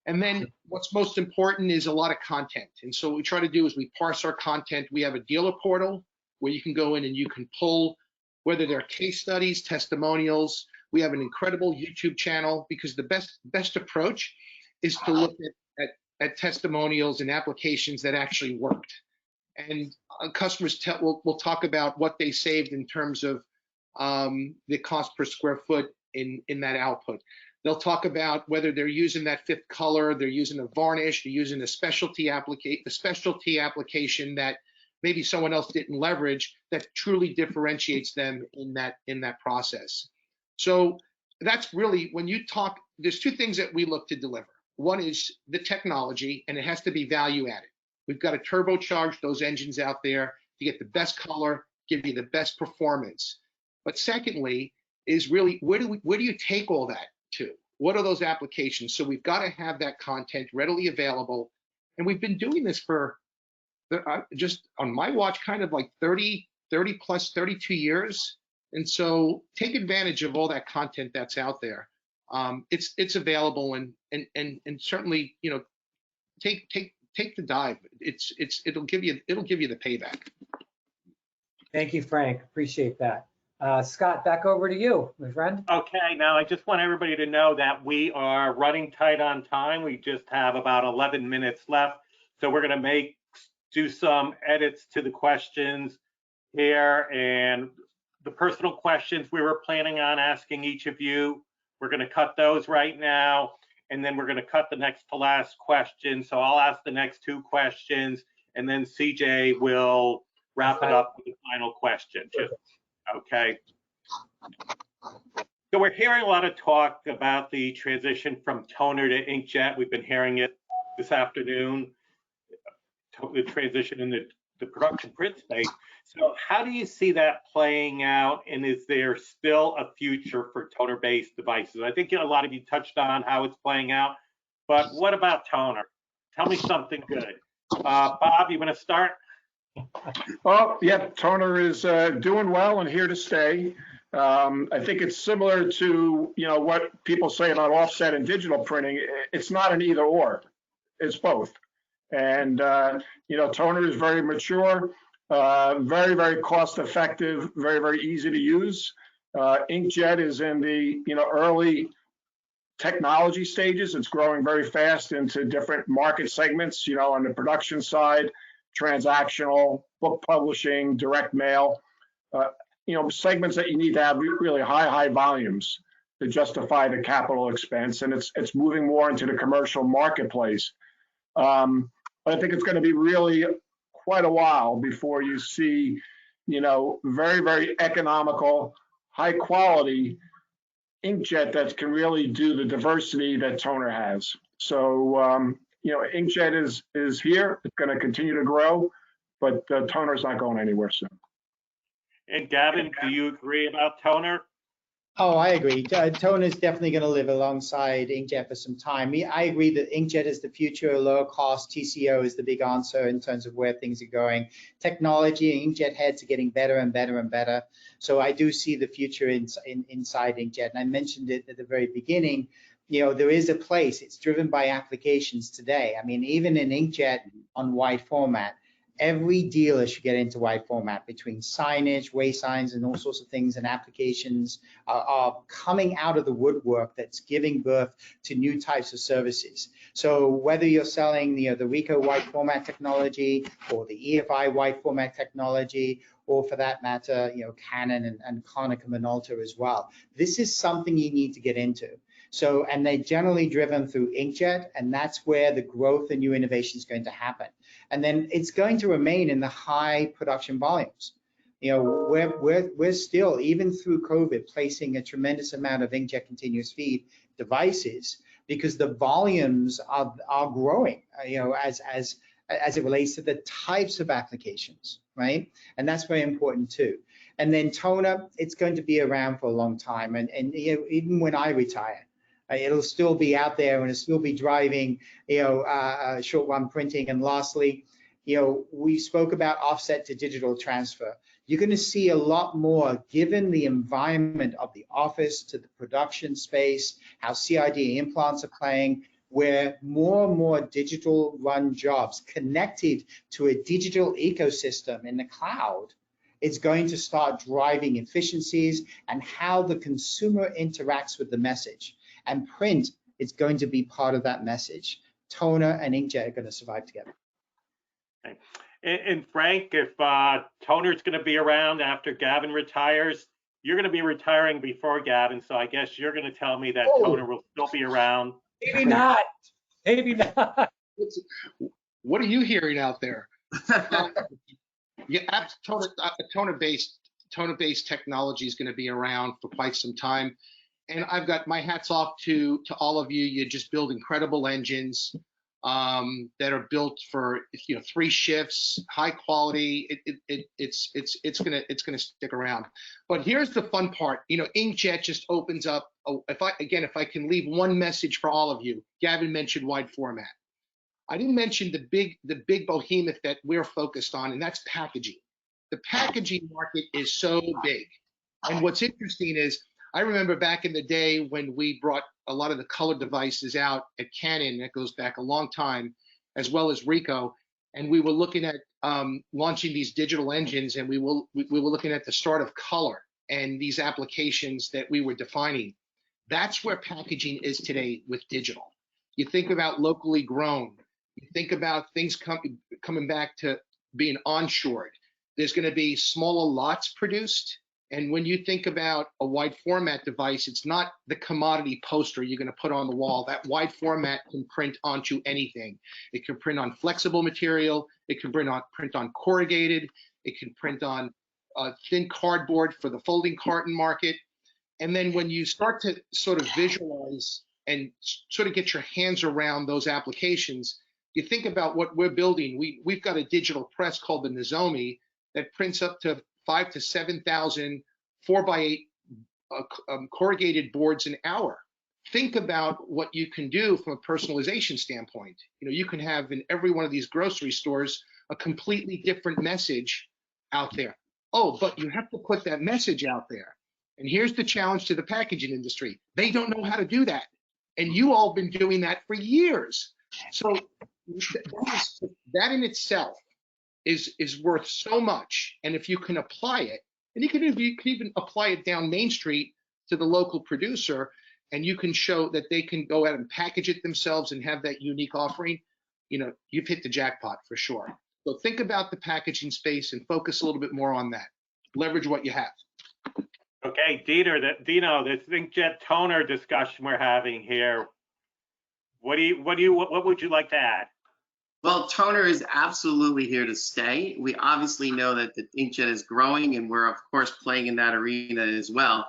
And then what's most important is a lot of content. And so what we try to do is we parse our content. We have a dealer portal where you can go in and you can pull, whether they're case studies, testimonials. We have an incredible YouTube channel, because the best approach is to look at testimonials and applications that actually worked. And customers will talk about what they saved in terms of the cost per square foot in that output. They'll talk about whether they're using that fifth color, they're using a varnish, they're using a specialty application that maybe someone else didn't leverage, that truly differentiates them in that process. So that's really, when you talk, there's two things that we look to deliver. One is the technology, and it has to be value added. We've got to turbocharge those engines out there to get the best color, give you the best performance. But secondly, is really, where do you take all that to? What are those applications? So we've got to have that content readily available. And we've been doing this for, just on my watch, kind of like 30 plus 32 years. And so take advantage of all that content that's out there. It's available, and certainly, you know, take the dive. It'll give you the payback. Thank you, Frank. Appreciate that. Scott, back over to you, my friend. Okay, now I just want everybody to know that we are running tight on time. We just have about 11 minutes left. So we're going to do some edits to the questions here, and the personal questions we were planning on asking each of you, we're going to cut those right now, and then we're going to cut the next to last question. So I'll ask the next two questions, and then CJ will wrap it up with the final question. Okay. So we're hearing a lot of talk about the transition from toner to inkjet. We've been hearing it this afternoon, the transition in the production print space. So how do you see that playing out, and is there still a future for toner-based devices? I think a lot of you touched on how it's playing out, but what about toner? Tell me something good. Bob, you want to start? Well, yeah, toner is doing well and here to stay. I think it's similar to, you know, what people say about offset and digital printing. It's not an either or, it's both. And, you know, toner is very mature, very, very cost effective, very, very easy to use. Inkjet is in the, you know, early technology stages. It's growing very fast into different market segments, you know, on the production side, transactional, book publishing, direct mail, you know, segments that you need to have really high volumes to justify the capital expense. And it's moving more into the commercial marketplace. But I think it's going to be really quite a while before you see, you know, very, very economical, high quality inkjet that can really do the diversity that toner has. So, you know, inkjet is here. It's going to continue to grow, but toner is not going anywhere soon. And Gavin, do you agree about toner? Oh, I agree. Toner is definitely going to live alongside inkjet for some time. I agree that inkjet is the future, lower cost, TCO is the big answer in terms of where things are going. Technology, inkjet heads are getting better and better and better. So I do see the future inside inkjet. And I mentioned it at the very beginning. You know, there is a place, it's driven by applications today. I mean, even in inkjet on wide format, every dealer should get into wide format. Between signage, way signs, and all sorts of things, and applications are coming out of the woodwork that's giving birth to new types of services. So whether you're selling the Ricoh wide format technology, or the EFI wide format technology, or for that matter, you know, Canon and Konica Minolta as well, this is something you need to get into. So, and they're generally driven through inkjet, and that's where the growth and new innovation is going to happen. And then it's going to remain in the high production volumes. You know, we're still, even through COVID, placing a tremendous amount of inkjet continuous feed devices, because the volumes are growing, you know, as it relates to the types of applications, right? And that's very important too. And then toner, it's going to be around for a long time. And you know, even when I retire, It'll still be out there and it'll still be driving, short run printing. And lastly, we spoke about offset to digital transfer. You're going to see a lot more, given the environment of the office to the production space, how CID implants are playing, where more and more digital run jobs connected to a digital ecosystem in the cloud, it's going to start driving efficiencies and how the consumer interacts with the message. And print is going to be part of that message. Toner and inkjet are going to survive together. Okay. And Frank, if Toner's going to be around after Gavin retires, you're going to be retiring before Gavin, so I guess you're going to tell me that Toner will still be around. Maybe not. Maybe not. What are you hearing out there? Yeah, toner-based technology is going to be around for quite some time. And I've got my hats off to all of you. You just build incredible engines that are built for 3 shifts, high quality. It's gonna stick around. But here's the fun part. Inkjet just opens up. If I can leave one message for all of you, Gavin mentioned wide format. I didn't mention the big behemoth that we're focused on, and that's packaging. The packaging market is so big. And what's interesting is, I remember back in the day when we brought a lot of the color devices out at Canon, that goes back a long time, as well as Ricoh, and we were looking at launching these digital engines, and we were looking at the start of color and these applications that we were defining. That's where packaging is today with digital. You think about locally grown. You think about things coming back to being onshored. There's going to be smaller lots produced. And when you think about a wide format device, it's not the commodity poster you're going to put on the wall. That wide format can print onto anything. It can print on flexible material. It can print on corrugated. It can print on thin cardboard for the folding carton market. And then when you start to sort of visualize and sort of get your hands around those applications, you think about what we're building. We've got a digital press called the Nozomi that prints up to 5,000 to 7,000 4x8 corrugated boards an hour. Think about what you can do from a personalization standpoint. You can have in every one of these grocery stores a completely different message out there. Oh, but you have to put that message out there. And here's the challenge to the packaging industry. They don't know how to do that. And you all been doing that for years. So that in itself is worth so much. And if you can apply it, and you can even apply it down Main Street to the local producer, and you can show that they can go out and package it themselves and have that unique offering, you've hit the jackpot for sure. So think about the packaging space and focus a little bit more on that. Leverage what you have. Okay, Dino, this inkjet toner discussion we're having here, what would you like to add? Well, toner is absolutely here to stay. We obviously know that the inkjet is growing, and we're of course playing in that arena as well.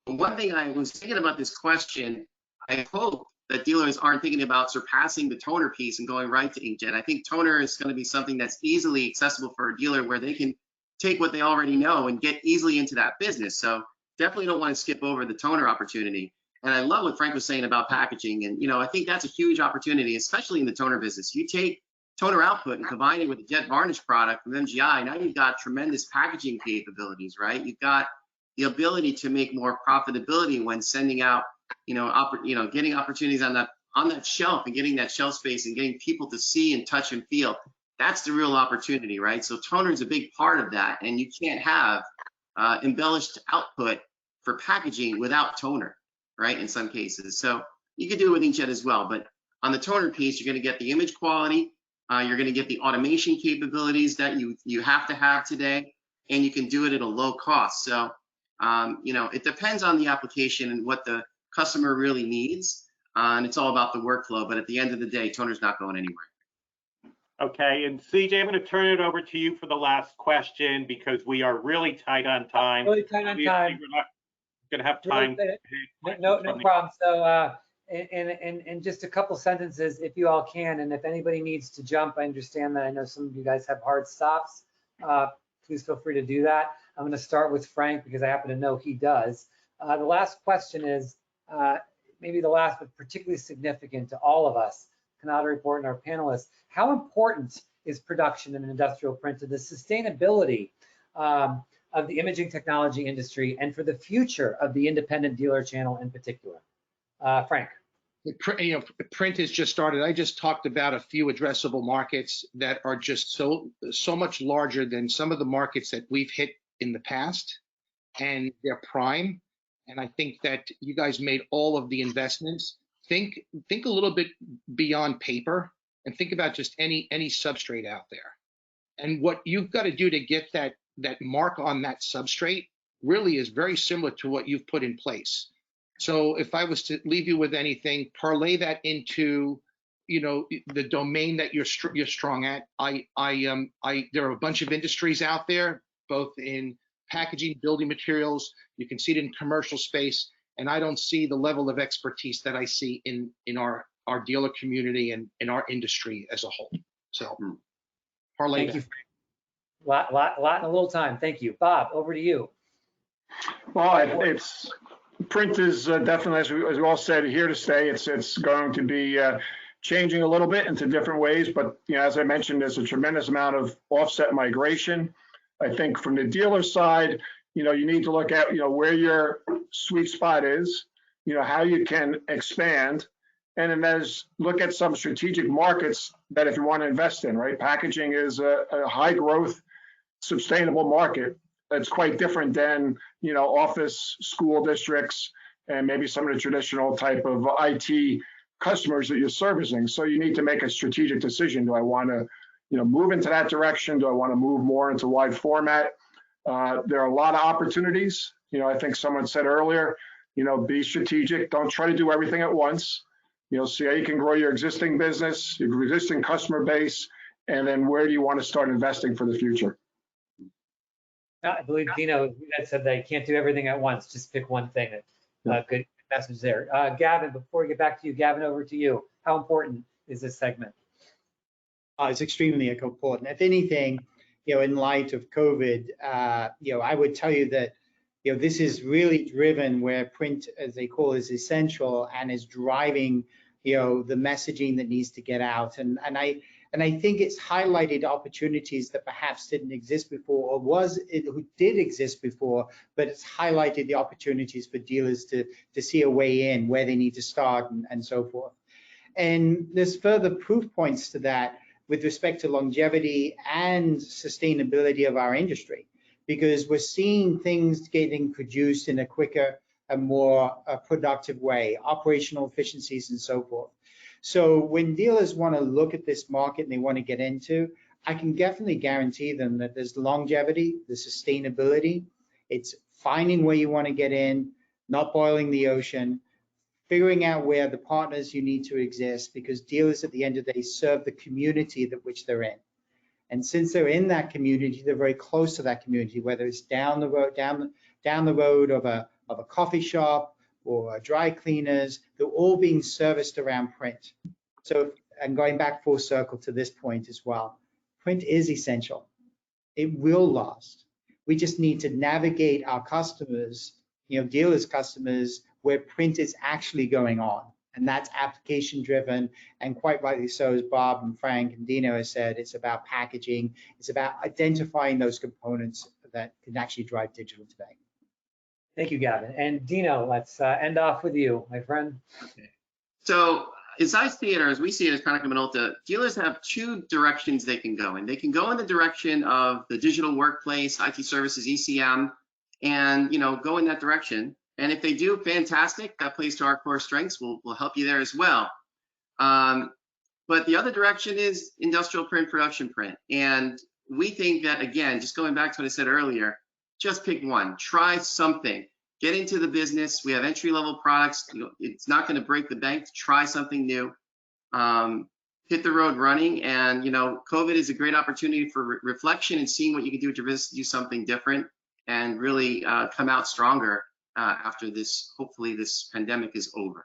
One thing I was thinking about this question, I hope that dealers aren't thinking about surpassing the toner piece and going right to inkjet. I think toner is going to be something that's easily accessible for a dealer where they can take what they already know and get easily into that business. So definitely don't want to skip over the toner opportunity. And I love what Frank was saying about packaging. And, I think that's a huge opportunity, especially in the toner business. You take toner output and combine it with a jet varnish product from MGI, now you've got tremendous packaging capabilities, right? You've got the ability to make more profitability when sending out, getting opportunities on that shelf and getting that shelf space and getting people to see and touch and feel. That's the real opportunity, right? So toner is a big part of that. And you can't have embellished output for packaging without toner, right, in some cases. So you could do it with inkjet as well, but on the toner piece, you're going to get the image quality, you're going to get the automation capabilities that you have to have today, and you can do it at a low cost. So, it depends on the application and what the customer really needs, and it's all about the workflow, but at the end of the day, toner's not going anywhere. Okay, and CJ, I'm going to turn it over to you for the last question because we are really tight on time. Really tight on time. We're not going to have time. No problem. So, in just a couple sentences, if you all can, and if anybody needs to jump, I understand that I know some of you guys have hard stops. Please feel free to do that. I'm going to start with Frank because I happen to know he does. The last question is maybe the last, but particularly significant to all of us, Cannata Report and our panelists. How important is production in industrial print to the sustainability of the imaging technology industry and for the future of the independent dealer channel in particular? Frank. Print has just started. I just talked about a few addressable markets that are just so much larger than some of the markets that we've hit in the past, and they're prime. And I think that you guys made all of the investments. Think a little bit beyond paper and think about just any substrate out there. And what you've got to do to get that mark on that substrate really is very similar to what you've put in place. So if I was to leave you with anything, parlay that into, the domain that you're strong at. There are a bunch of industries out there, both in packaging, building materials. You can see it in commercial space, and I don't see the level of expertise that I see in our dealer community and in our industry as a whole. So parlay Thank you. Lot in a little time. Thank you. Bob, over to you. Well, print is definitely, as we all said, here to stay. It's going to be changing a little bit into different ways, but as I mentioned, there's a tremendous amount of offset migration. I think from the dealer side, you need to look at where your sweet spot is, how you can expand, and then look at some strategic markets that if you want to invest in, right? Packaging is a high growth, sustainable market. That's quite different than, office, school districts, and maybe some of the traditional type of IT customers that you're servicing. So you need to make a strategic decision. Do I want to, move into that direction? Do I want to move more into wide format? There are a lot of opportunities. I think someone said earlier, be strategic. Don't try to do everything at once. See how you can grow your existing business, your existing customer base, and then where do you want to start investing for the future? I believe Dino said that you can't do everything at once. Just pick one thing. Good message there. Gavin, before we get back to you, Gavin, over to you. How important is this segment? It's extremely important. If anything, in light of COVID, I would tell you that, this is really driven where print, as they call it, is essential and is driving, the messaging that needs to get out. And I think it's highlighted opportunities that perhaps didn't exist before, or did exist before, but it's highlighted the opportunities for dealers to see a way in, where they need to start, and so forth. And there's further proof points to that with respect to longevity and sustainability of our industry, because we're seeing things getting produced in a quicker and more productive way, operational efficiencies and so forth. So when dealers want to look at this market and they want to get into, I can definitely guarantee them that there's longevity, the sustainability, it's finding where you want to get in, not boiling the ocean, figuring out where the partners you need to exist, because dealers at the end of the day serve the community that which they're in. And since they're in that community, they're very close to that community, whether it's down the road of a coffee shop or dry cleaners, they're all being serviced around print. So, and going back full circle to this point as well, print is essential. It will last. We just need to navigate our customers, dealers' customers, where print is actually going on. And that's application driven, and quite rightly so, as Bob and Frank and Dino has said, it's about packaging. It's about identifying those components that can actually drive digital today. Thank you, Gavin. And Dino, let's end off with you, my friend. So as I see it, or as we see it as Konica Minolta, dealers have two directions they can go in. They can go in the direction of the digital workplace, IT services, ECM, and go in that direction. And if they do, fantastic. That plays to our core strengths. We'll help you there as well. But the other direction is industrial print, production print. And we think that, again, just going back to what I said earlier, just pick one. Try something. Get into the business. We have entry-level products. It's not going to break the bank. Try something new. Hit the road running. And, COVID is a great opportunity for reflection and seeing what you can do with your business to do something different and really come out stronger after this, hopefully this pandemic is over.